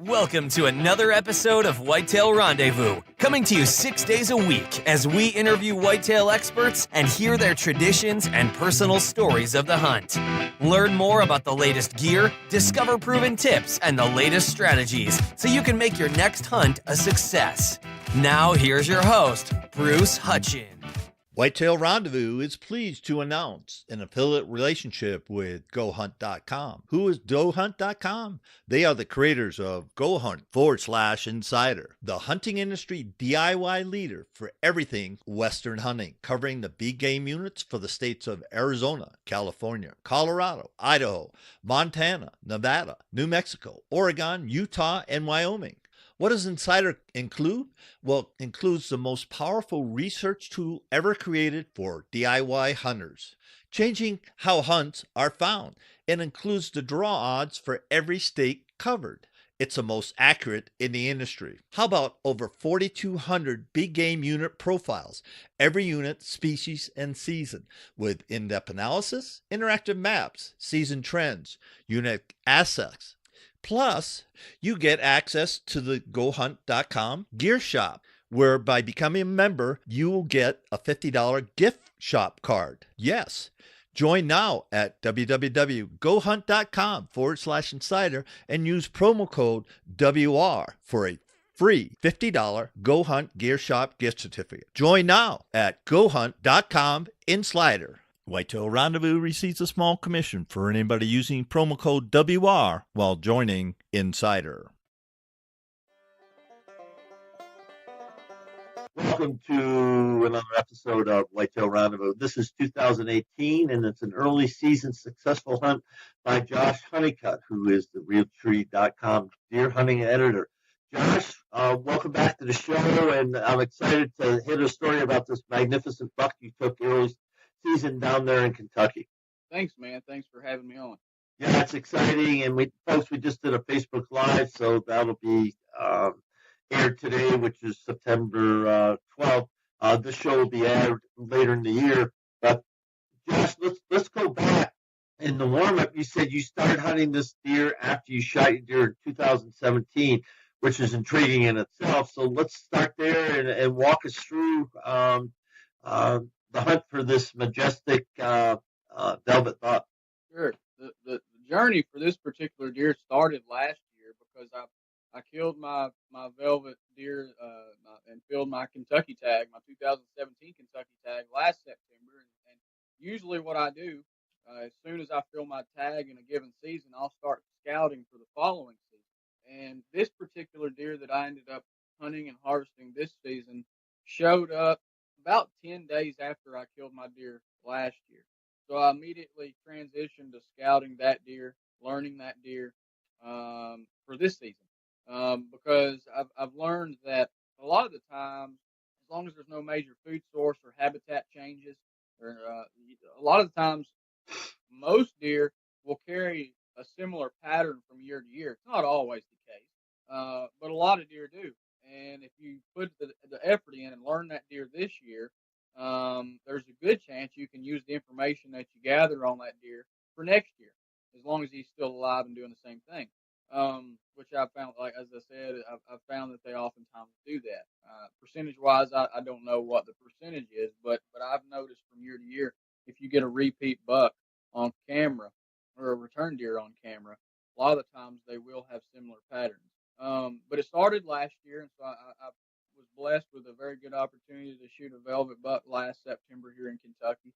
Welcome to another episode of Whitetail Rendezvous, coming to you 6 days a week as we interview whitetail experts and hear their traditions and personal stories of the hunt. Learn more about the latest gear, discover proven tips, and the latest strategies so you can make your next hunt a success. Now, here's your host, Bruce Hutchin. Whitetail Rendezvous is pleased to announce an affiliate relationship with GoHunt.com. Who is GoHunt.com? They are the creators of GoHunt/Insider, the hunting industry DIY leader for everything Western hunting, covering the big game units for the states of Arizona, California, Colorado, Idaho, Montana, Nevada, New Mexico, Oregon, Utah, and Wyoming. What does Insider include? Well, it includes the most powerful research tool ever created for DIY hunters, changing how hunts are found. It includes the draw odds for every state covered. It's the most accurate in the industry. How about over 4,200 big game unit profiles, every unit, species, and season, with in-depth analysis, interactive maps, season trends, unit assets. Plus, you get access to the GoHunt.com gear shop, where by becoming a member, you will get a $50 gift shop card. Yes. Join now at www.gohunt.com/insider and use promo code WR for a free $50 Go Hunt Gear Shop gift certificate. Join now at GoHunt.com/insider. Whitetail Rendezvous receives a small commission for anybody using promo code WR while joining Insider. Welcome to another episode of Whitetail Rendezvous. This is 2018, and it's an early season successful hunt by Josh Honeycutt, who is the Realtree.com deer hunting editor. Josh, welcome back to the show, and I'm excited to hear a story about this magnificent buck you took early season down there in Kentucky. Thanks, man. Thanks for having me on. Yeah, it's exciting, and we just did a Facebook Live, so that'll be aired today, which is September 12th. This show will be aired later in the year. But Josh, let's go back. In the warm-up, you said you started hunting this deer after you shot your deer in 2017, which is intriguing in itself. So let's start there and walk us through the hunt for this majestic velvet buck. Sure. The journey for this particular deer started last year because I killed my velvet deer and filled my Kentucky tag, my 2017 Kentucky tag last September. And usually what I do, as soon as I fill my tag in a given season, I'll start scouting for the following season. And this particular deer that I ended up hunting and harvesting this season showed up about 10 days after I killed my deer last year. So I immediately transitioned to scouting that deer, learning that deer for this season. Because I've learned that a lot of the time, as long as there's no major food source or habitat changes, or a lot of the times, most deer will carry a similar pattern from year to year. It's not always the case, but a lot of deer do. And if you put the effort in and learn that deer this year, there's a good chance you can use the information that you gather on that deer for next year, as long as he's still alive and doing the same thing. Which I found, like as I said, I've found that they oftentimes do that. Percentage-wise, I don't know what the percentage is, but I've noticed from year to year, if you get a repeat buck on camera or a return deer on camera, a lot of the times they will have similar patterns. But it started last year, and so I was blessed with a very good opportunity to shoot a velvet buck last September here in Kentucky.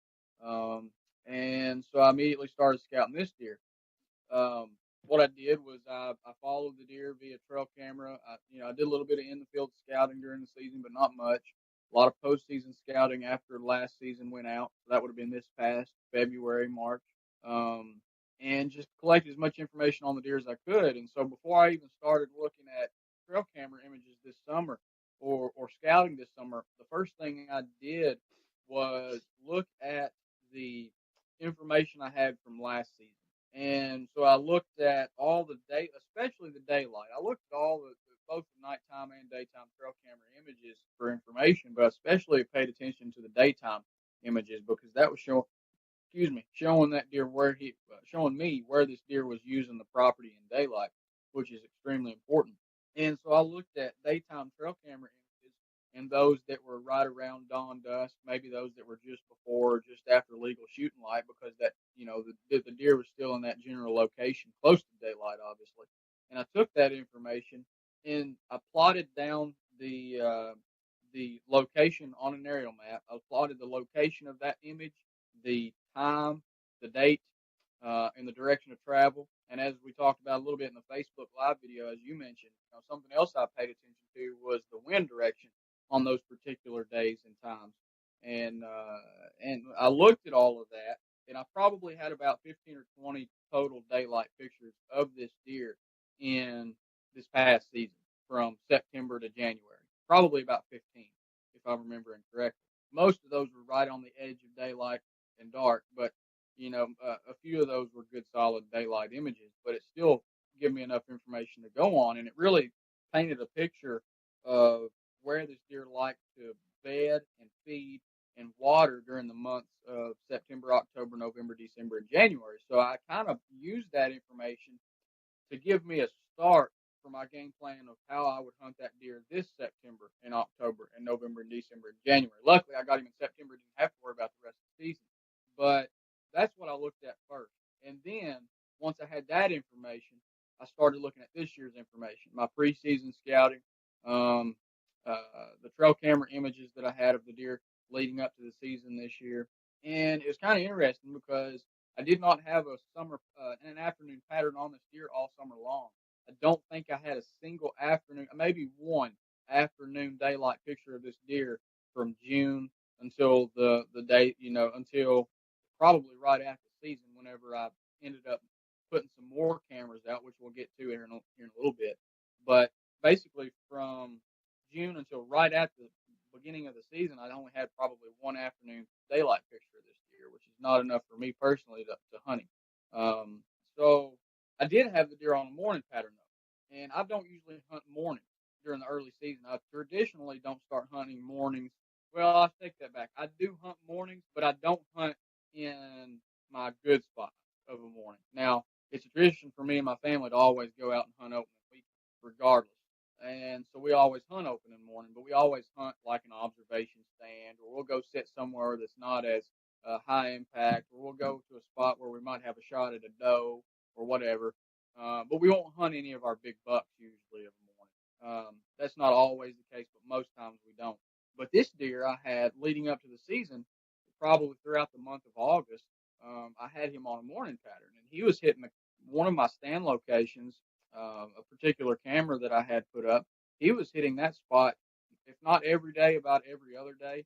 And so I immediately started scouting this deer. What I did was I followed the deer via trail camera. I did a little bit of in the field scouting during the season, but not much. A lot of postseason scouting after last season went out. So that would have been this past February, March. And just collect as much information on the deer as I could. And so before I even started looking at trail camera images this summer or scouting this summer, the first thing I did was look at the information I had from last season. And so I looked at all the day, especially the daylight. I looked at all both the nighttime and daytime trail camera images for information, but especially paid attention to the daytime images because that was showing showing that deer showing me where this deer was using the property in daylight. which is extremely important. And so I looked at daytime trail camera images and those that were right around dawn dusk, maybe those that were just before or just after legal shooting light, because that, the deer was still in that general location close to daylight, obviously. And I took that information and I plotted down the location on an aerial map. I plotted the location of that image, the time, the date, and the direction of travel. And as we talked about a little bit in the Facebook Live video, as you mentioned, something else I paid attention to was the wind direction on those particular days and times. And I looked at all of that, and I probably had about 15 or 20 total daylight pictures of this deer in this past season from September to January. Probably about 15, if I'm remembering correctly. Most of those were right on the edge of daylight and dark, but a few of those were good, solid daylight images, but it still gave me enough information to go on, and it really painted a picture of where this deer liked to bed and feed and water during the months of September, October, November, December, and January. So I kind of used that information to give me a start for my game plan of how I would hunt that deer this September and October and November and December and January. Luckily, I got him in September, didn't have to worry about the rest of the season. But that's what I looked at first. And then once I had that information, I started looking at this year's information, my preseason scouting, the trail camera images that I had of the deer leading up to the season this year. And it was kind of interesting because I did not have a summer, an afternoon pattern on this deer all summer long. I don't think I had a single afternoon, maybe one afternoon daylight picture of this deer from June until the day, until probably right after the season, whenever I ended up putting some more cameras out, which we'll get to here in a little bit. But basically from June until right at the beginning of the season, I only had probably one afternoon daylight picture of this deer, which is not enough for me personally to hunt him. So I did have the deer on a morning pattern though, and I don't usually hunt mornings during the early season. I traditionally don't start hunting mornings. Well, I take that back. I do hunt mornings, but I don't hunt in my good spot of a morning. Now, it's a tradition for me and my family to always go out and hunt open week, regardless. And so we always hunt open in the morning, but we always hunt like an observation stand, or we'll go sit somewhere that's not as high impact, or we'll go to a spot where we might have a shot at a doe or whatever. But we won't hunt any of our big bucks usually of the morning. That's not always the case, but most times we don't. But this deer I had leading up to the season, probably throughout the month of August, I had him on a morning pattern, and he was hitting one of my stand locations, a particular camera that I had put up. He was hitting that spot, if not every day, about every other day,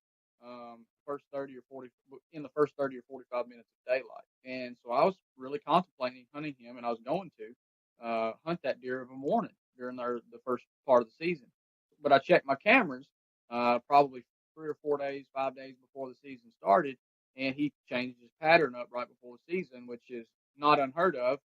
first 30 or 40 in the first 30 or 45 minutes of daylight. And so I was really contemplating hunting him, and I was going to hunt that deer of a morning during the first part of the season. But I checked my cameras probably 3 or 4 days, 5 days before the season started, and he changed his pattern up right before the season, which is not unheard of.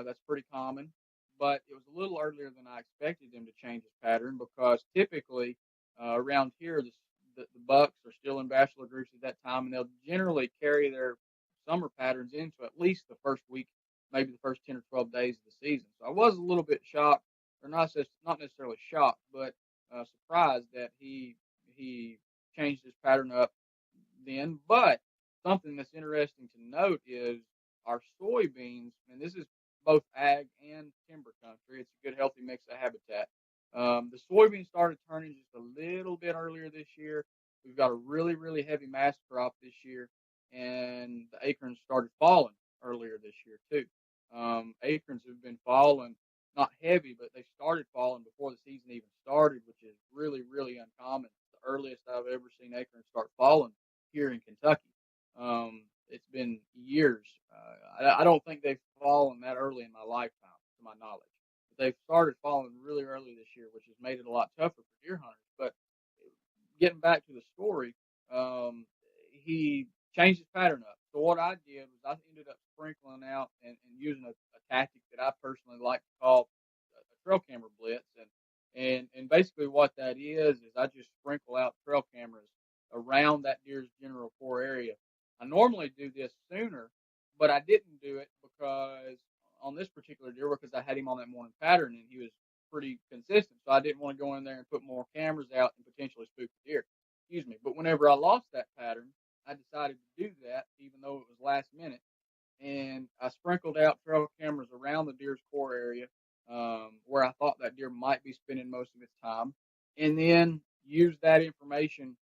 That's pretty common, but it was a little earlier than I expected him to change his pattern, because typically around here the bucks are still in bachelor groups at that time, and they'll generally carry their summer patterns into at least the first week, maybe the first 10 or 12 days of the season. So I was a little bit shocked, or not necessarily shocked, but surprised that he changed his pattern up then. But something that's interesting to note is our soybeans, and this is both ag and timber country. It's a good, healthy mix of habitat. The soybeans started turning just a little bit earlier this year. We've got a really, really heavy mass crop this year, and the acorns started falling earlier this year too. Acorns have been falling, not heavy, but they started falling before the season even started, which is really, really uncommon. It's the earliest I've ever seen acorns start falling here in Kentucky. It's been years. I don't think they've fallen that early in my lifetime, to my knowledge. But they've started falling really early this year, which has made it a lot tougher for deer hunters. But getting back to the story, he changed his pattern up. So what I did was I ended up sprinkling out and using a tactic that I personally like to call a trail camera blitz. And basically what that is I just sprinkle out trail cameras around that deer's general core area. I normally do this sooner, but I didn't do it because on this particular deer because I had him on that morning pattern and he was pretty consistent. So I didn't want to go in there and put more cameras out and potentially spook the deer. Excuse me. But whenever I lost that pattern, I decided to do that, even though it was last minute. And I sprinkled out trail cameras around the deer's core area, where I thought that deer might be spending most of its time, and then used that information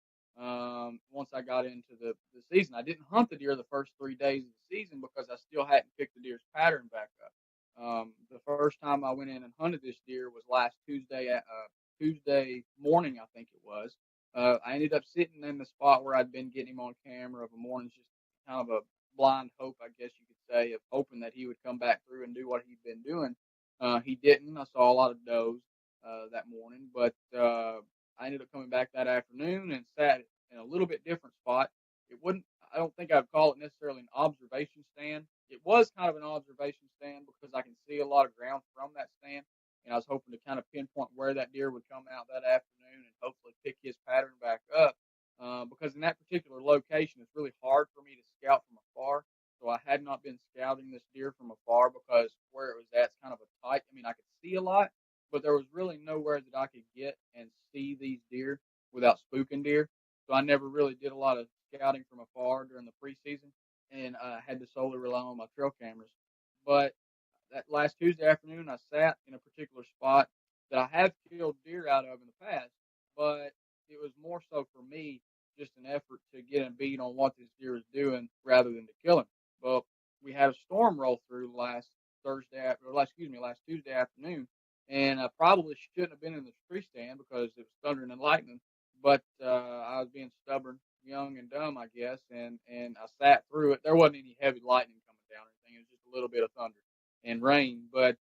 once I got into the season. I didn't hunt the deer the first 3 days of the season because I still hadn't picked the deer's pattern back up. The first time I went in and hunted this deer was last Tuesday morning, I think it was. I ended up sitting in the spot where I'd been getting him on camera of a morning, just kind of a blind hope, I guess you could say, of hoping that he would come back through and do what he'd been doing. He didn't. I saw a lot of does that morning, but I ended up coming back that afternoon and sat in a little bit different spot. It wouldn't. I don't think I'd call it necessarily an observation stand. It was kind of an observation stand because I can see a lot of ground from that stand, and I was hoping to kind of pinpoint where that deer would come out that afternoon and hopefully pick his pattern back up. Because in that particular location, it's really hard for me to scout from afar. So I had not been scouting this deer from afar because where it was at, it's kind of a tight. I mean, I could see a lot, but there was really nowhere that I could get and see these deer without spooking deer. So I never really did a lot of scouting from afar during the preseason, and I had to solely rely on my trail cameras. But that last Tuesday afternoon, I sat in a particular spot that I have killed deer out of in the past, but it was more so for me just an effort to get a beat on what this deer is doing rather than to kill him. Well, we had a storm roll through last Tuesday afternoon, and I probably shouldn't have been in the tree stand because it was thundering and lightning. But I was being stubborn, young and dumb, I guess, and I sat through it. There wasn't any heavy lightning coming down or anything. It was just a little bit of thunder and rain. But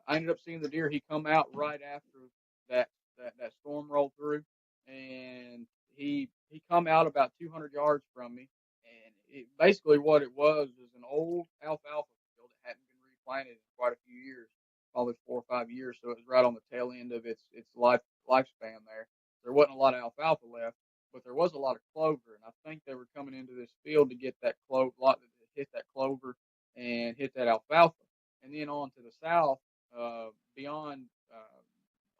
I ended up seeing the deer. He come out right after that storm rolled through, and he come out about 200 yards from me, and basically what it was an old alfalfa field that hadn't been replanted in quite a few years, probably 4 or 5 years. So it was right on the tail end of its lifespan there. There wasn't a lot of alfalfa left, but there was a lot of clover, and I think they were coming into this field to get that hit that clover and hit that alfalfa, and then on to the south, beyond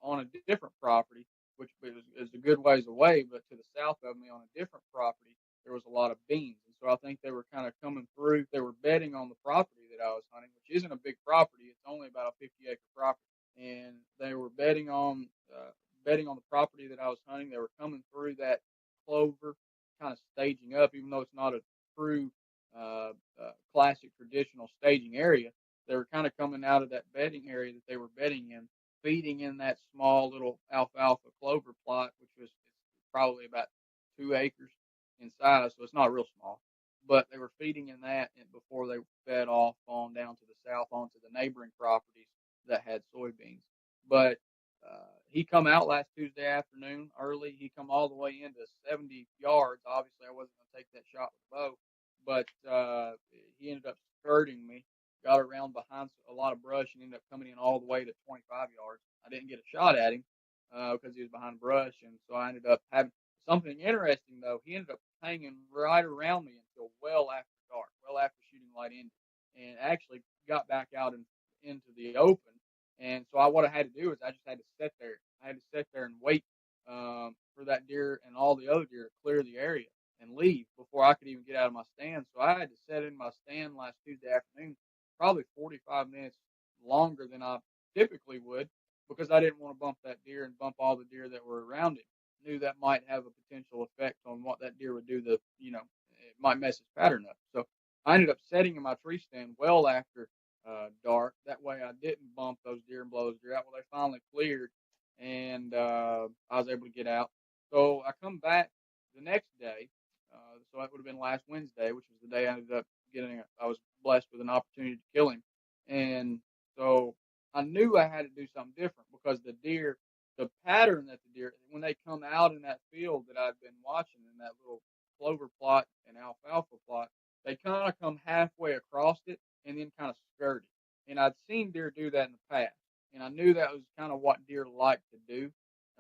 on a different property, which is a good ways away, but to the south of me on a different property, there was a lot of beans. And so I think they were kind of coming through. They were bedding on the property that I was hunting, which isn't a big property. It's only about a 50-acre property. And they were bedding on the property that I was hunting. They were coming through that clover, kind of staging up, even though it's not a true classic traditional staging area. They were kind of coming out of that bedding area that they were bedding in, feeding in that small little alfalfa clover plot, which was probably about 2 acres in size, so it's not real small. But they were feeding in that before they fed off on down to the south onto the neighboring properties that had soybeans. But he come out last Tuesday afternoon early. He come all the way into 70 yards. Obviously, I wasn't going to take that shot with the bow, but he ended up skirting me, got around behind a lot of brush, and ended up coming in all the way to 25 yards. I didn't get a shot at him because he was behind brush, and so I ended up having something interesting, though. He ended up hanging right around me until well after dark, well after shooting light ended, and actually got back out into the open. And so what I had to do is I just had to sit there. I had to sit there and wait for that deer and all the other deer to clear the area and leave before I could even get out of my stand. So I had to sit in my stand last Tuesday afternoon, probably 45 minutes longer than I typically would, because I didn't want to bump that deer and bump all the deer that were around him. Knew that might have a potential effect on what that deer would do. It might mess his pattern up. So I ended up sitting in my tree stand well after dark. That way I didn't bump those deer and blow those deer out. Well, they finally cleared, and I was able to get out. So I come back the next day. So that would have been last Wednesday, which was the day I ended up I was blessed with an opportunity to kill him. And so I knew I had to do something different because the pattern that the deer, when they come out in that field that I've been watching in that little clover plot and alfalfa plot, they kind of come halfway across it and then kind of skirt it. And I'd seen deer do that in the past, and I knew that was kind of what deer like to do.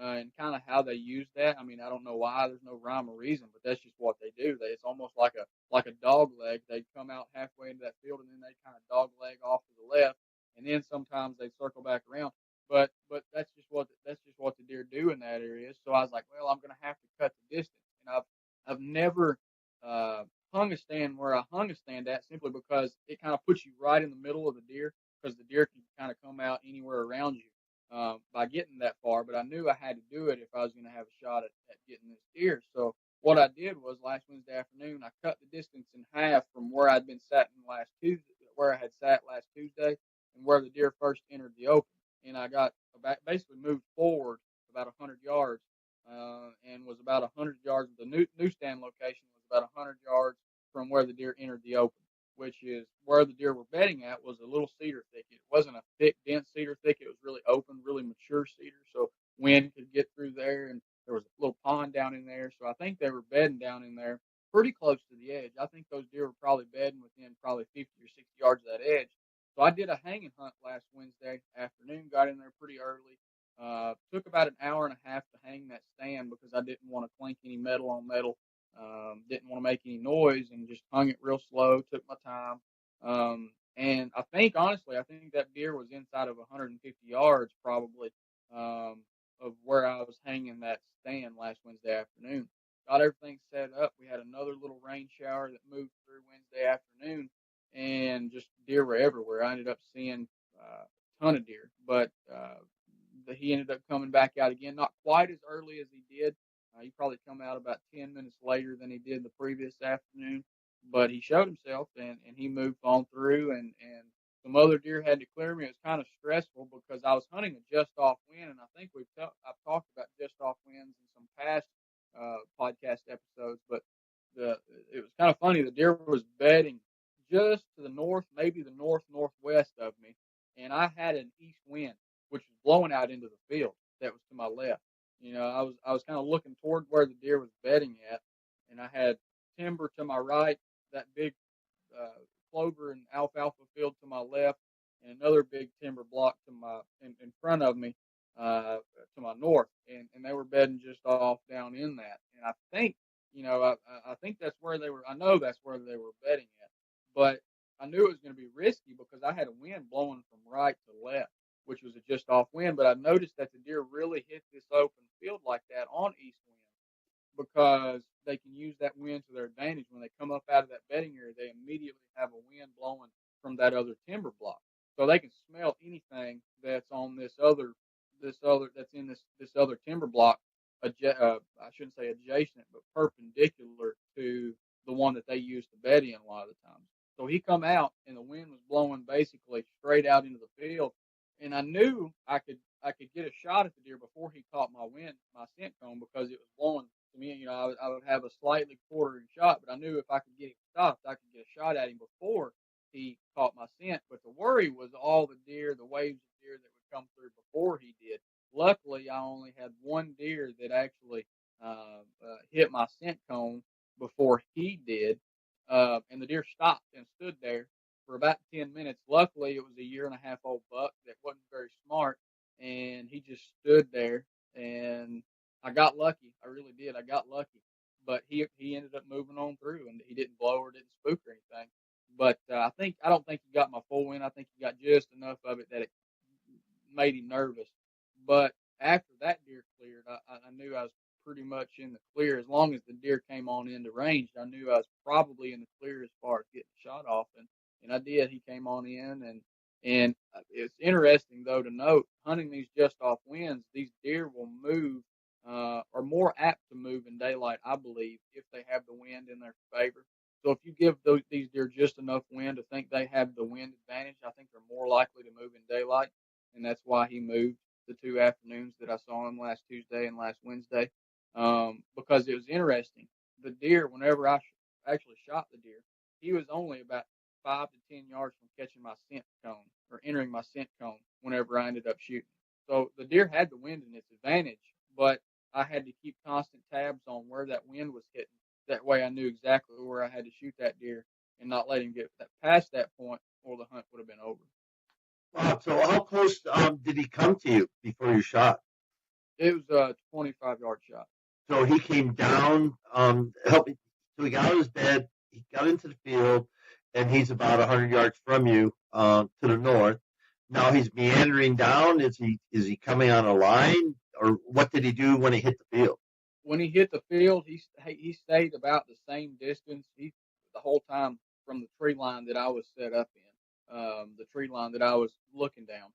and kind of how they use that. I mean, I don't know why. There's no rhyme or reason, but that's just what they do. It's almost like a dog leg. They come out halfway into that field, and then they kind of dog leg off to the left, and then sometimes they circle back around. But that's just what the deer do in that area. So I was like, well, I'm gonna have to cut the distance, and I've never hung a stand where I hung a stand at, simply because it kind of puts you right in the middle of the deer, because the deer can kind of come out anywhere around you by getting that far. But I knew I had to do it if I was going to have a shot at getting this deer. So what I did was, last Wednesday afternoon, I cut the distance in half from where I'd been sat last Tuesday, where I had sat last Tuesday, and where the deer first entered the open. And I got basically moved forward about 100 yards, and was about 100 yards. The new stand location was about 100 yards from where the deer entered the open, which is where the deer were bedding at. Was a little cedar thicket. It wasn't a thick, dense cedar thicket. It was really open, really mature cedar, so wind could get through there, and there was a little pond down in there. So I think they were bedding down in there pretty close to the edge. I think those deer were probably bedding within probably 50 or 60 yards of that edge. So I did a hanging hunt last Wednesday afternoon, got in there pretty early. Took about an hour and a half to hang that stand, because I didn't want to clink any metal on metal. Didn't want to make any noise, and just hung it real slow, took my time. And I think that deer was inside of 150 yards probably of where I was hanging that stand last Wednesday afternoon. Got everything set up. We had another little rain shower that moved through Wednesday afternoon, and just deer were everywhere. I ended up seeing a ton of deer, but he ended up coming back out again, not quite as early as he did. He probably come out about 10 minutes later than he did the previous afternoon, but he showed himself, and he moved on through, and some other deer had to clear me. It was kind of stressful because I was hunting a just off wind, and I think I've talked about just off winds in some past podcast episodes, but it was kind of funny. The deer was bedding just to the north, maybe the northwest of me, and I had an east wind, which was blowing out into the field that was to my left. I was kind of looking toward where the deer was bedding at, and I had timber to my right, that big clover and alfalfa field to my left, and another big timber block in front of me to my north, and they were bedding just off down in that. And I think, I think that's where they were. I know that's where they were bedding at, but I knew it was going to be risky because I had a wind blowing from right to left, which was a just off wind. But I noticed that the deer really hit this open field like that on east wind, because they can use that wind to their advantage. When they come up out of that bedding area, they immediately have a wind blowing from that other timber block, so they can smell anything that's on this other that's in this other timber block. I shouldn't say adjacent, but perpendicular to the one that they use to bed in a lot of the times. So he come out, and the wind was blowing basically straight out into the field, and I knew I could get a shot at the deer before he caught my scent cone, because it was blowing to me. I would have a slightly quartering shot, but I knew if I could get him stopped, I could get a shot at him before he caught my scent. But the worry was all the waves of deer that would come through before he did. Luckily, I only had one deer that actually hit my scent cone before he did, and the deer stopped and stood there for about 10 minutes. Luckily, it was a 1.5-year-old buck that wasn't very smart, and he just stood there, and I got lucky. I really did. I got lucky. But he ended up moving on through, and he didn't blow or didn't spook or anything. But I don't think he got my full wind. I think he got just enough of it that it made him nervous. But after that deer cleared, I knew I was pretty much in the clear. As long as the deer came on into range, I knew I was probably in the clear as far as getting shot off. And I did. He came on in, and it's interesting, though, to note, hunting these just off winds, these deer will move, are more apt to move in daylight, I believe, if they have the wind in their favor. So if you give these deer just enough wind to think they have the wind advantage, I think they're more likely to move in daylight, and that's why he moved the 2 afternoons that I saw him last Tuesday and last Wednesday, because it was interesting. The deer, whenever I actually shot the deer, he was only about 5 to 10 yards from catching my scent cone or entering my scent cone whenever I ended up shooting. So the deer had the wind in its advantage, but I had to keep constant tabs on where that wind was hitting. That way I knew exactly where I had to shoot that deer and not let him get past that point, or the hunt would have been over. Wow. So how close did he come to you before you shot? It was a 25-yard shot. So he came down, helping. So he got out of his bed, he got into the field, and he's about 100 yards from you to the north. Now he's meandering down. Is he coming on a line, or what did he do when he hit the field? When he hit the field, he stayed about the same distance the whole time from the tree line that I was set up in, the tree line that I was looking down.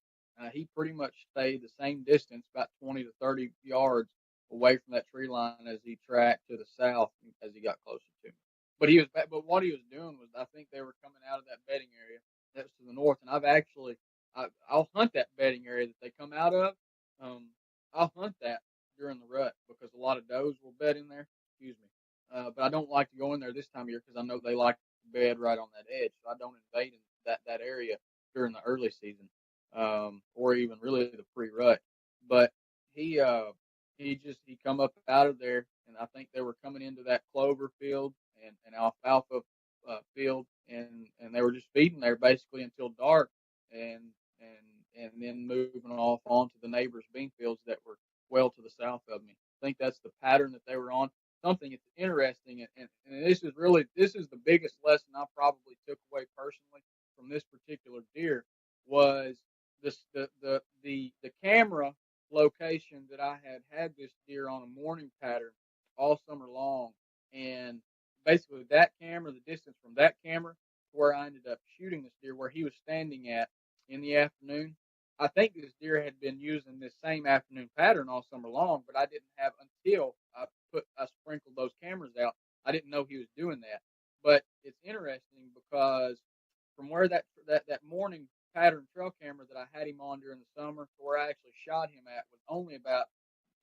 He pretty much stayed the same distance, about 20 to 30 yards away from that tree line as he tracked to the south as he got closer to me. But what he was doing was, I think they were coming out of that bedding area that's to the north, and I'll hunt that bedding area that they come out of. I'll hunt that during the rut because a lot of does will bed in there. Excuse me. But I don't like to go in there this time of year because I know they like to bed right on that edge. So I don't invade in that area during the early season, or even really the pre-rut. But he come up out of there, and I think they were coming into that clover field and alfalfa field, and they were just feeding there basically until dark, and then moving off onto the neighbors' bean fields that were well to the south of me. I think that's the pattern that they were on. Something that's interesting, and this is the biggest lesson I probably took away personally from this particular deer was the camera location that I had this deer on a morning pattern all summer long, and basically that camera, the distance from that camera to where I ended up shooting this deer, where he was standing at in the afternoon. I think this deer had been using this same afternoon pattern all summer long, but I didn't have until I sprinkled those cameras out. I didn't know he was doing that. But it's interesting because from where that morning pattern trail camera that I had him on during the summer to where I actually shot him at was only about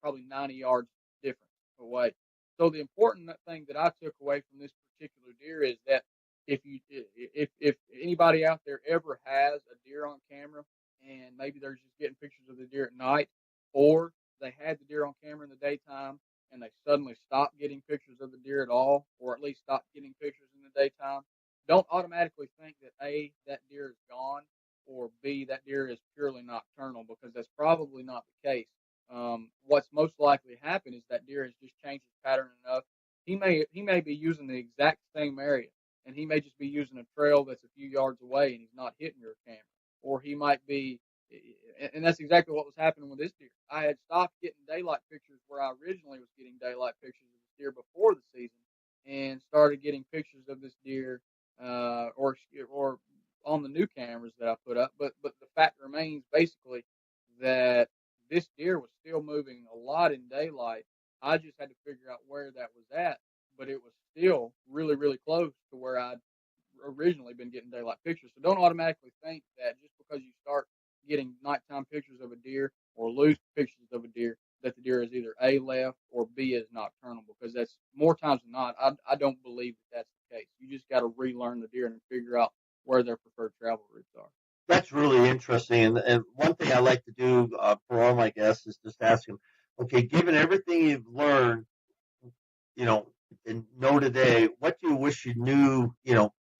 probably 90 yards difference away. So the important thing that I took away from this particular deer is that if anybody out there ever has a deer on camera, and maybe they're just getting pictures of the deer at night, or they had the deer on camera in the daytime and they suddenly stopped getting pictures of the deer at all, or at least stopped getting pictures in the daytime, don't automatically think that A, that deer is gone, or B, that deer is purely nocturnal, because that's probably not the case. What's most likely happened is that deer has just changed his pattern enough. He may be using the exact same area, and he may just be using a trail that's a few yards away, and he's not hitting your camera. Or he might be, and that's exactly what was happening with this deer. I had stopped getting daylight pictures where I originally was getting daylight pictures of this deer before the season, and started getting pictures of this deer, or on the new cameras that I put up. But the fact remains basically that this deer was still moving a lot in daylight. I just had to figure out where that was at, but it was still really, really close to where I'd originally been getting daylight pictures. So don't automatically think that just because you start getting nighttime pictures of a deer or lose pictures of a deer, that the deer is either A, left, or B, is nocturnal, because that's more times than not, I don't believe that that's the case. You just got to relearn the deer and figure out where their preferred travel routes are. That's really interesting. And one thing I like to do for all my guests is just ask them, okay, given everything you've learned, and know today, what do you wish you knew,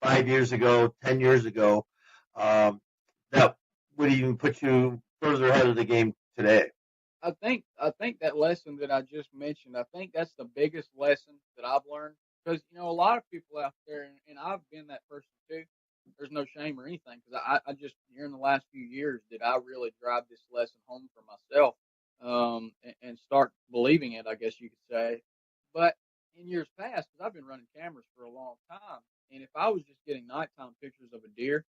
5 years ago, 10 years ago, that would even put you further ahead of the game today? I think that lesson that I just mentioned, I think that's the biggest lesson that I've learned, because a lot of people out there, and I've been that person too. There's no shame or anything, because I just, here in the last few years, did I really drive this lesson home for myself, and start believing it, I guess you could say. But in years past, because I've been running cameras for a long time, and if I was just getting nighttime pictures of a deer,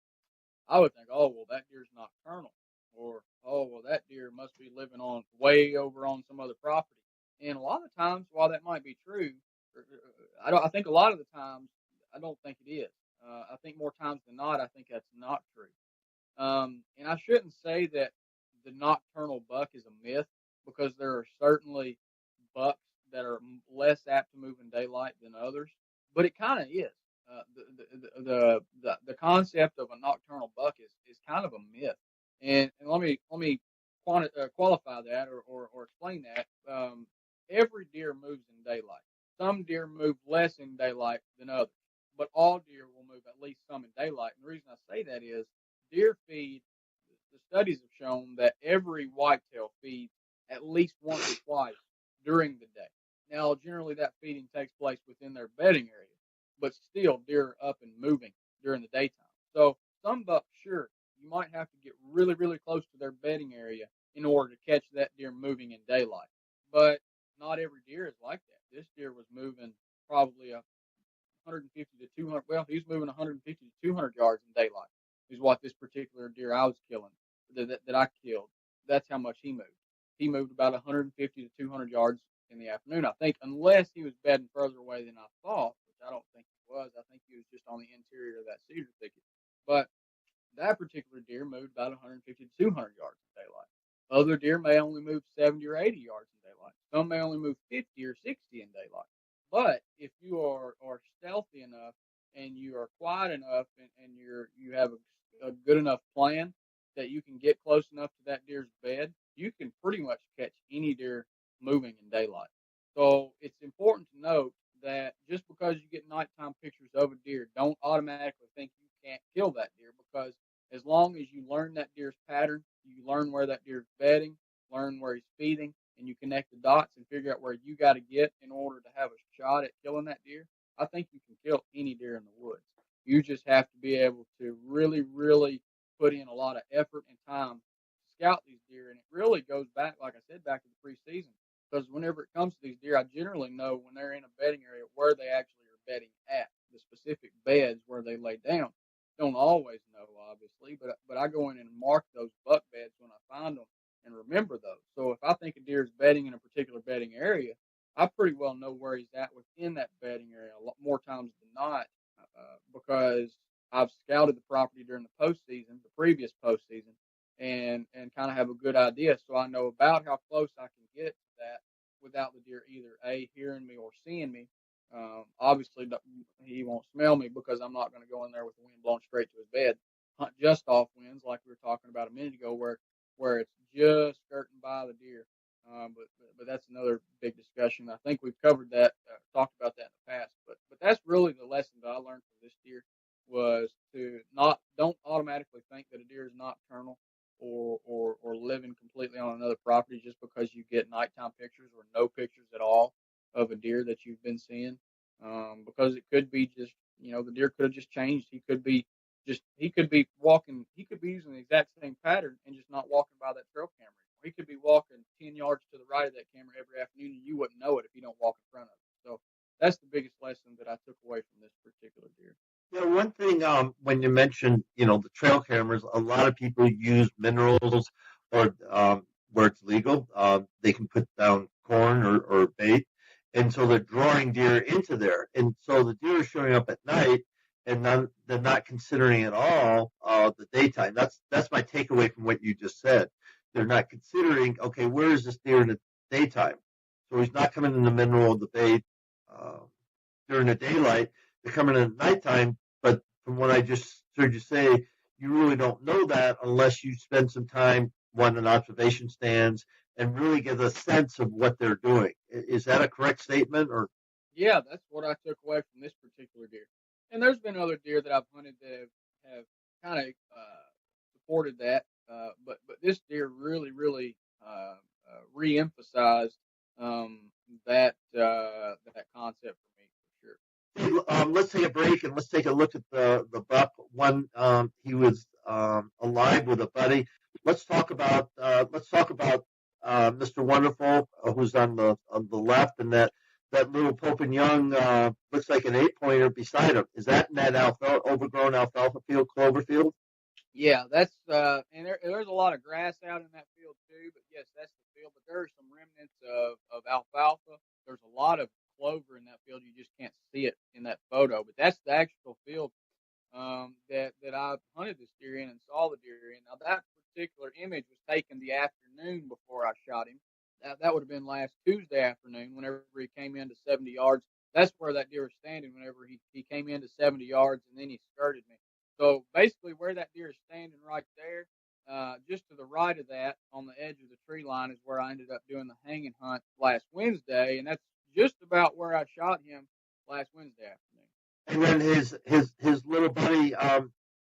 I would think, oh, well, that deer's nocturnal, or, oh, well, that deer must be living on way over on some other property. And a lot of times, while that might be true, I think a lot of the times, I don't think it is. I think more times than not, I think that's not true. And I shouldn't say that the nocturnal buck is a myth, because there are certainly bucks that are less apt to move in daylight than others, but it kind of is. The concept of a nocturnal buck is kind of a myth, and let me qualify that or explain that. Every deer moves in daylight. Some deer move less in daylight than others, but all deer will move at least some in daylight. And the reason I say that is deer feed. The studies have shown that every whitetail feeds at least once or twice during the day. Now, generally that feeding takes place within their bedding area, but still deer are up and moving during the daytime. So some bucks, sure, you might have to get really, really close to their bedding area in order to catch that deer moving in daylight. But not every deer is like that. This deer was moving probably 150 to 200. Well, he was moving 150 to 200 yards in daylight. Is what this particular deer I was killing, that I killed. That's how much he moved. He moved about 150 to 200 yards in the afternoon, I think, unless he was bedding further away than I thought, which I don't think he was. I think he was just on the interior of that cedar thicket. But that particular deer moved about 150 to 200 yards in daylight. Other deer may only move 70 or 80 yards in daylight. Some may only move 50 or 60 in daylight. But if you are stealthy enough and you are quiet enough and you have a good enough plan that you can get close enough to that deer's bed, you can pretty much catch any deer moving in daylight. So it's important to note that just because you get nighttime pictures of a deer, don't automatically think you can't kill that deer, because as long as you learn that deer's pattern, you learn where that deer's bedding, learn where he's feeding, and you connect the dots and figure out where you got to get in order to have a shot at killing that deer, I think you can kill any deer in the woods. You just have to be able to really, really put in a lot of effort and time to scout these deer. And it really goes back, like I said, back to the preseason. Because whenever it comes to these deer, I generally know when they're in a bedding area where they actually are bedding at, the specific beds where they lay down. Don't always know, obviously, but I go in and mark those buck beds when I find them and remember those. So if I think a deer is bedding in a particular bedding area, I pretty well know where he's at within that bedding area a lot more times than not, because I've scouted the property during the postseason, the previous postseason, and kind of have a good idea. So I know about how close I can get to that without the deer either A, hearing me or seeing me. Obviously, he won't smell me because I'm not going to go in there with the wind blowing straight to his bed. Hunt just off winds, like we were talking about a minute ago, where it's just skirting by the deer. But that's another big discussion. I think we've covered that, talked about that in the past. But that's really the lesson that I learned from this deer, was to don't automatically think that a deer is nocturnal or living completely on another property just because you get nighttime pictures or no pictures at all of a deer that you've been seeing, because it could be just, the deer could have just changed. He could be walking, he could be using the exact same pattern and just not walking by that trail camera. He could be walking 10 yards to the right of that camera every afternoon, and you wouldn't know it if you don't walk in front of it. So that's the biggest lesson that I took away from this particular deer. Yeah, one thing, when you mentioned, the trail cameras, a lot of people use minerals or where it's legal. They can put down corn or bait, and so they're drawing deer into there. And so the deer are showing up at night, and they're not considering at all the daytime. That's my takeaway from what you just said. They're not considering, okay, where is this deer in the daytime? So he's not coming in the mineral of the bait during the daylight. They're coming in at nighttime. But from what I just heard you say, you really don't know that unless you spend some time on observation stands and really get a sense of what they're doing. Is that a correct statement? Or yeah, that's what I took away from this particular deer. And there's been other deer that I've hunted that have kind of supported that. But this deer really, really re-emphasized that concept for me, for sure. Let's take a break and let's take a look at the buck. One, he was alive with a buddy. Let's talk about Mr. Wonderful, who's on the left, and that little Pope and Young looks like an 8-pointer beside him. Is that in that overgrown alfalfa field, clover field? Yeah, that's and there's a lot of grass out in that field too. But yes, that's the field. But there are some remnants of alfalfa. There's a lot of clover in that field. You just can't see it in that photo. But that's the actual field that I hunted this deer in and saw the deer in. Now that particular image was taken the afternoon before I shot him. That would have been last Tuesday afternoon. Whenever he came into 70 yards, that's where that deer was standing. Whenever he came into 70 yards, and then he skirted me. So basically where that deer is standing right there, just to the right of that on the edge of the tree line is where I ended up doing the hanging hunt last Wednesday. And that's just about where I shot him last Wednesday afternoon. And then his little buddy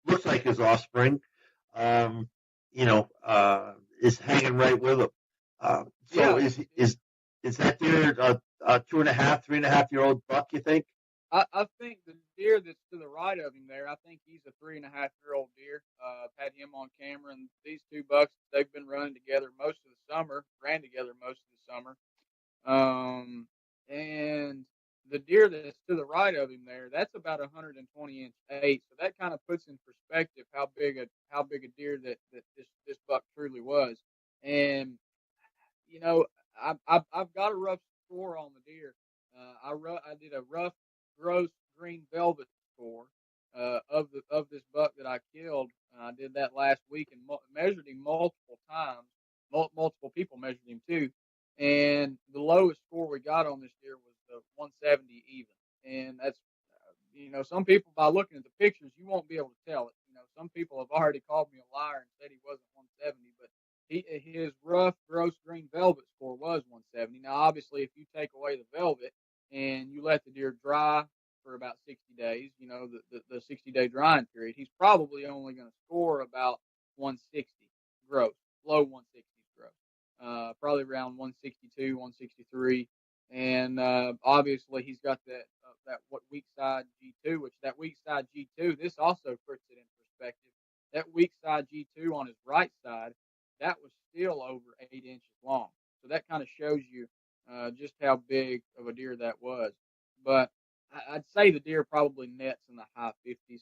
looks like his offspring, is hanging right with him. So Yeah, is that deer a 2.5, 3.5 year old buck? You think? I think the deer that's to the right of him there, I think he's a 3.5-year-old deer. I've had him on camera, and these two bucks, they've been running together most of the summer, ran together most of the summer. And the deer that's to the right of him there, that's about 120-inch eight. So that kind of puts in perspective how big a deer that this buck truly was. And you know, I've got a rough score on the deer. I did a rough gross green velvet score of this buck that I killed. I did that last week and measured him multiple times. Multiple people measured him too, and the lowest score we got on this deer was the 170 even. And that's some people, by looking at the pictures, you won't be able to tell it. Some people have already called me a liar and said he wasn't 170, but his rough gross green velvet score was 170. Now, obviously, if you take away the velvet and you let the deer dry for about 60 days, the 60-day drying period, he's probably only going to score about 160 gross, low 160s gross, probably around 162, 163. And obviously, he's got that weak side G2, which that weak side G2, this also puts it in perspective. That weak side G2 on his right side, that was still over 8 inches long. So that kind of shows you just how big of a deer that was. But I'd say the deer probably nets in the high 50s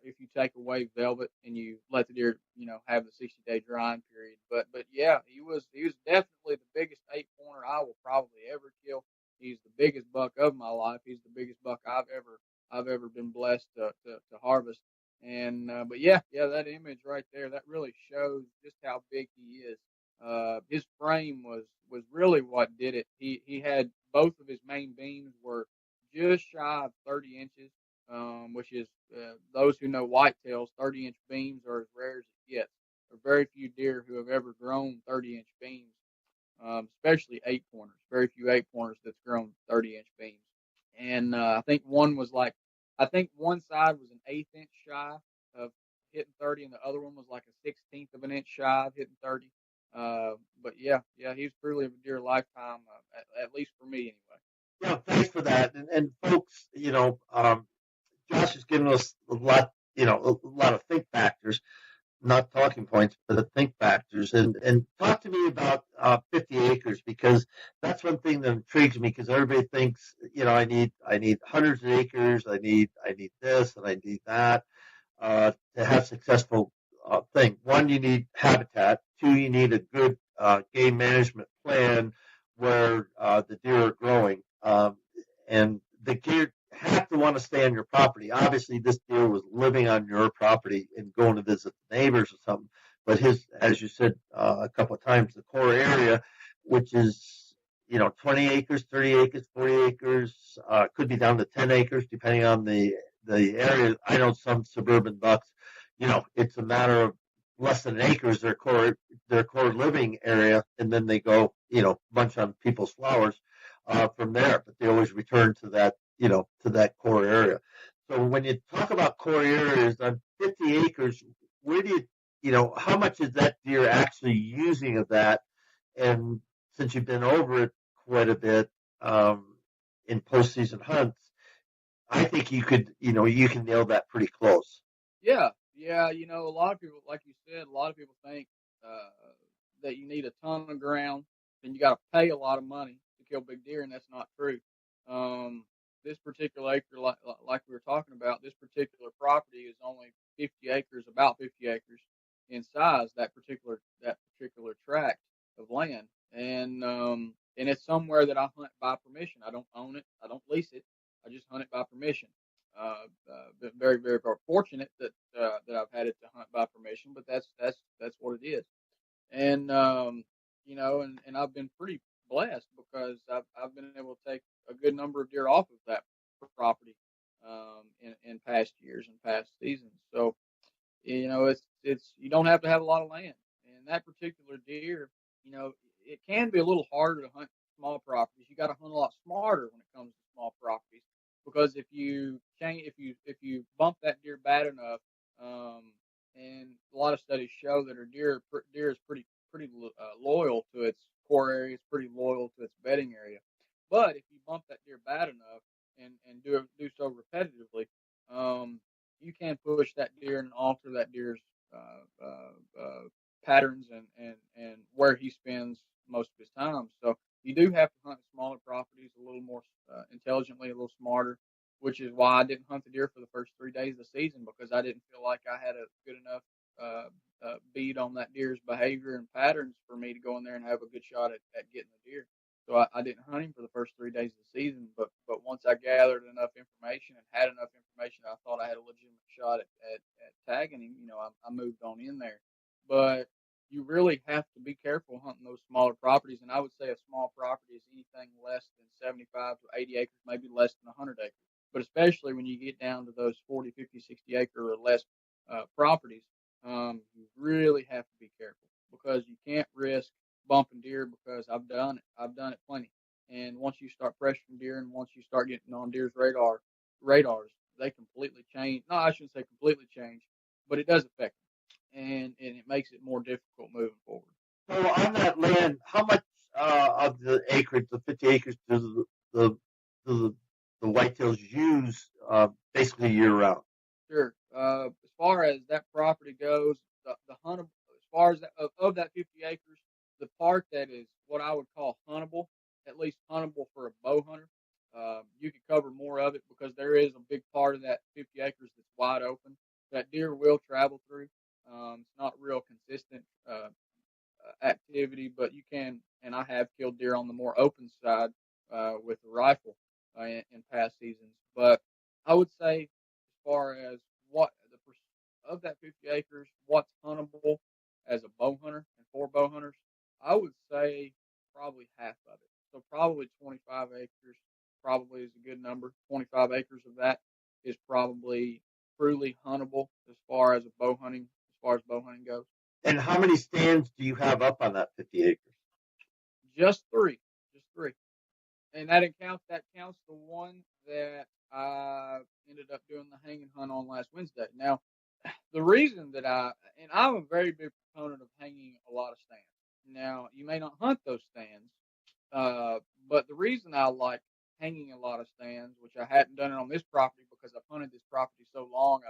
if you take away velvet and you let the deer, have the 60-day drying period. But yeah, he was definitely the biggest 8-pointer I will probably ever kill. He's the biggest buck of my life. He's the biggest buck I've ever been blessed to harvest. And but yeah, that image right there, that really shows just how big he is. His frame was really what did it. He had both of his main beams were just shy of 30 inches, which is those who know whitetails, 30-inch beams are as rare as it gets. There are very few deer who have ever grown 30-inch beams, especially 8-pointers. Very few 8-pointers that's grown 30-inch beams. And I think one side was an 1/8 inch shy of hitting 30, and the other one was like a 1/16 of an inch shy of hitting 30. But yeah, he's truly a deer lifetime, at least for me anyway. Yeah, thanks for that. And folks, Josh has given us a lot of think factors, not talking points, but the think factors. And talk to me about 50 acres, because that's one thing that intrigues me, because everybody thinks, I need hundreds of acres, I need this and I need that to have successful thing. One, you need habitat. Two, you need a good game management plan where the deer are growing. And the deer have to want to stay on your property. Obviously, this deer was living on your property and going to visit the neighbors or something. But his, as you said a couple of times, the core area, which is 20 acres, 30 acres, 40 acres, could be down to 10 acres depending on the area. I know some suburban bucks, it's a matter of less than an acre is their core living area, and then they go bunch on people's flowers from there. But they always return to that to that core area. So when you talk about core areas on 50 acres, where do how much is that deer actually using of that? And since you've been over it quite a bit in postseason hunts, I think you could, you can nail that pretty close. Yeah. A lot of people, like you said, a lot of people think that you need a ton of ground and you got to pay a lot of money to kill big deer, and that's not true. This particular acre, like we were talking about, this particular property is only 50 acres, about 50 acres in size. That particular tract of land, and it's somewhere that I hunt by permission. I don't own it. I don't lease it. I just hunt it by permission. Been very, very fortunate that I've had it to hunt by permission, but that's what it is. And and I've been pretty blessed because I've been able to take a good number of deer off of that property in past years and past seasons. So it's you don't have to have a lot of land. And that particular deer, it can be a little harder to hunt small properties. You got to hunt a lot smarter when it comes to small properties, because if you bump that deer bad enough, and a lot of studies show that a deer is pretty pretty loyal to its core area. It's pretty loyal to its bedding area. But if you bump that deer bad enough and do so repetitively, you can push that deer and alter that deer's patterns and where he spends most of his time. So you do have to hunt smaller properties a little more intelligently, a little smarter, which is why I didn't hunt the deer for the first 3 days of the season, because I didn't feel like I had a good enough bead on that deer's behavior and patterns for me to go in there and have a good shot at getting the deer. So I didn't hunt him for the first 3 days of the season, but once I gathered enough information and had enough information, I thought I had a legitimate shot at tagging him. I moved on in there. But you really have to be careful hunting those smaller properties, and I would say a small property is anything less than 75 to 80 acres, maybe less than 100 acres. But especially when you get down to those 40, 50, 60 acre or less properties, you really have to be careful, because you can't risk bumping deer, because I've done it. I've done it plenty. And once you start pressuring deer and once you start getting on deer's radars, they completely change. No, I shouldn't say completely change, but it does affect them. And it makes it more difficult moving forward. So on that land, how much of the acreage, the 50 acres, does the whitetails use basically year round? Sure. As far as that property goes, the huntable, as far as of that 50 acres, the part that is what I would call huntable, at least huntable for a bow hunter, you could cover more of it, because there is a big part of that 50 acres that's wide open that deer will travel through. It's not real consistent activity, but you can, and I have killed deer on the more open side with the rifle in past seasons. But I would say, as far as what of that 50 acres, what's huntable as a bow hunter and for bow hunters, I would say probably half of it. So probably 25 acres probably is a good number. 25 acres of that is probably truly huntable as far as bow hunting goes. And how many stands do you have up on that 50 acres? Just three. And that counts the one that I ended up doing the hanging hunt on last Wednesday. Now, the reason that I'm a very big proponent of hanging a lot of stands. Now, you may not hunt those stands, but the reason I like hanging a lot of stands, which I hadn't done it on this property because I've hunted this property so long,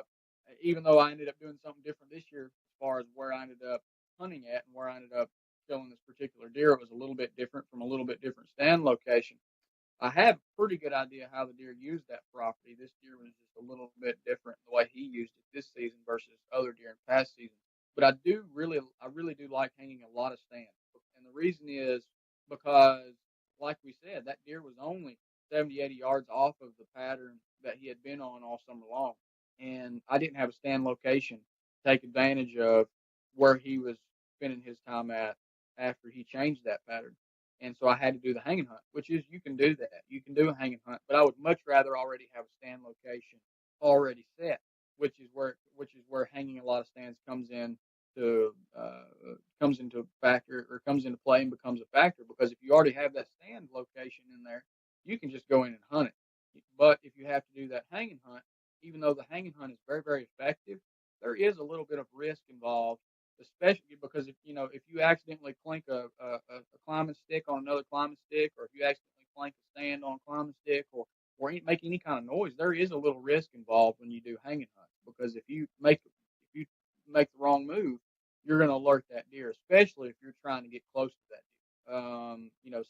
even though I ended up doing something different this year as far as where I ended up hunting at and where I ended up killing this particular deer, it was a little bit different from a little bit different stand location. I have a pretty good idea how the deer used that property. This deer was just a little bit different the way he used it this season versus other deer in past seasons. But I really do like hanging a lot of stands. And the reason is because, like we said, that deer was only 70, 80 yards off of the pattern that he had been on all summer long. And I didn't have a stand location to take advantage of where he was spending his time at after he changed that pattern. And so I had to do the hanging hunt, which is, you can do that. You can do a hanging hunt, but I would much rather already have a stand location already set, which is where hanging a lot of stands comes into factor, or comes into play and becomes a factor. Because if you already have that stand location in there, you can just go in and hunt it. But if you have to do that hanging hunt, even though the hanging hunt is very, very effective, there is a little bit of risk involved, especially because if you accidentally clink a climbing stick on another climbing stick, or if you accidentally clank a stand on a climbing stick, or make any kind of noise, there is a little risk involved when you do hanging hunts. Because if you make the wrong move, you're going to alert that deer, especially if you're trying to get close to that deer.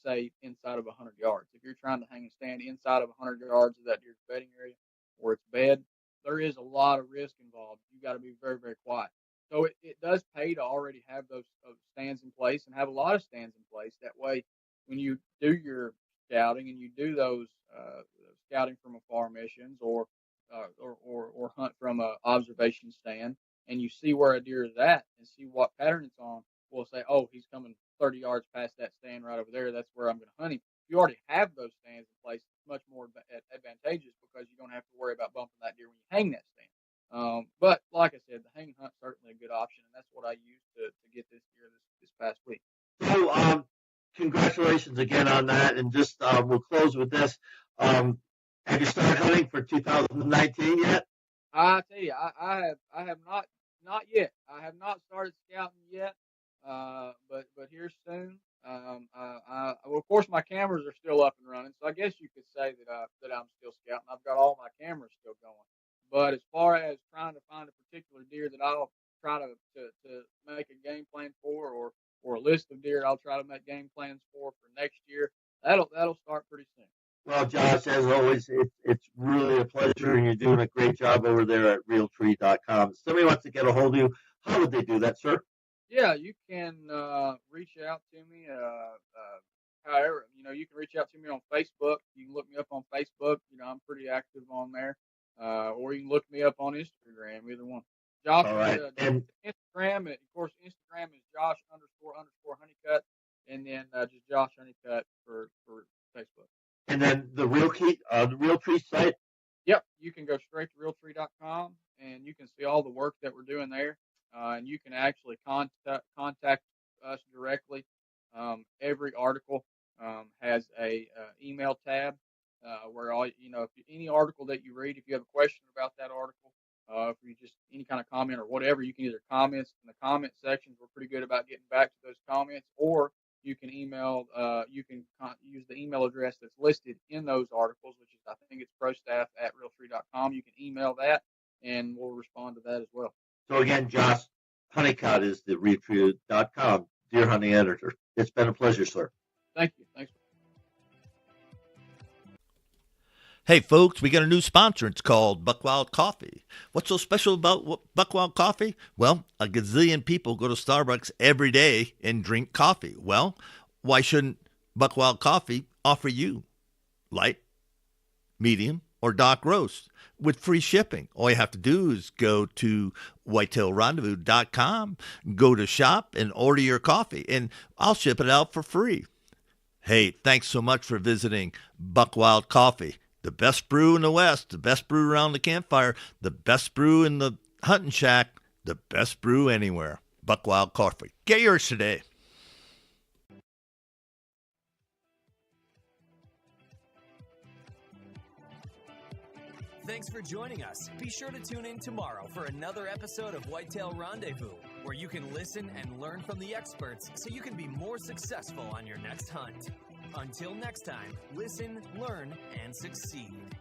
Say inside of 100 yards. If you're trying to hang a stand inside of 100 yards of that deer's bedding area or its bed, there is a lot of risk involved. You got to be very, very quiet. So it does pay to already have those stands in place, and have a lot of stands in place. That way, when you do your scouting and you do those scouting from afar missions, or hunt from an observation stand, and you see where a deer is at and see what pattern it's on, we'll say, oh, he's coming 30 yards past that stand right over there. That's where I'm going to hunt him. If you already have those stands in place, it's much more advantageous, because you don't have to worry about bumping that deer when you hang that stand. But like I said, the hanging hunt is certainly a good option, and that's what I used to get this deer this past week. So, congratulations again on that, and just we'll close with this. Have you started hunting for 2019 yet? I tell you, I have not yet. I have not started scouting yet. but here soon. Well, of course, my cameras are still up and running, so I guess you could say that I'm still scouting. I've got all my cameras still going. But as far as trying to find a particular deer that I'll try to make a game plan for, or a list of deer I'll try to make game plans for next year, that'll start pretty soon. Well, Josh, as always, it's really a pleasure, and you're doing a great job over there at Realtree.com. If somebody wants to get a hold of you, how would they do that, sir? Yeah, you can reach out to me. However, you can reach out to me on Facebook. You can look me up on Facebook. I'm pretty active on there. Or you can look me up on Instagram, either one. Josh, all right. And Instagram, and of course, Instagram is Josh__Honeycutt, and then just Josh Honeycutt for Facebook. And then the Realtree site? Yep, you can go straight to Realtree.com, and you can see all the work that we're doing there. And you can actually contact us directly. Every article has a email tab where if any article that you read, if you have a question about that article, if you just any kind of comment or whatever, you can either comment in the comment sections. We're pretty good about getting back to those comments, or you can email. You can use the email address that's listed in those articles, which is I think it's prostaff@realtree.com. You can email that, and we'll respond to that as well. So again, Josh Honeycutt is the Realtree.com deer hunting editor. It's been a pleasure, sir. Thank you. Thanks. Hey, folks, we got a new sponsor. It's called Buckwild Coffee. What's so special about Buckwild Coffee? Well, a gazillion people go to Starbucks every day and drink coffee. Well, why shouldn't Buckwild Coffee offer you light, medium, or dark roast with free shipping? All you have to do is go to whitetailrendezvous.com, go to shop, and order your coffee, and I'll ship it out for free. Hey, thanks so much for visiting Buckwild Coffee. The best brew in the West, the best brew around the campfire, the best brew in the hunting shack, the best brew anywhere. Buckwild Coffee. Get yours today. Thanks for joining us. Be sure to tune in tomorrow for another episode of Whitetail Rendezvous, where you can listen and learn from the experts so you can be more successful on your next hunt. Until next time, listen, learn, and succeed.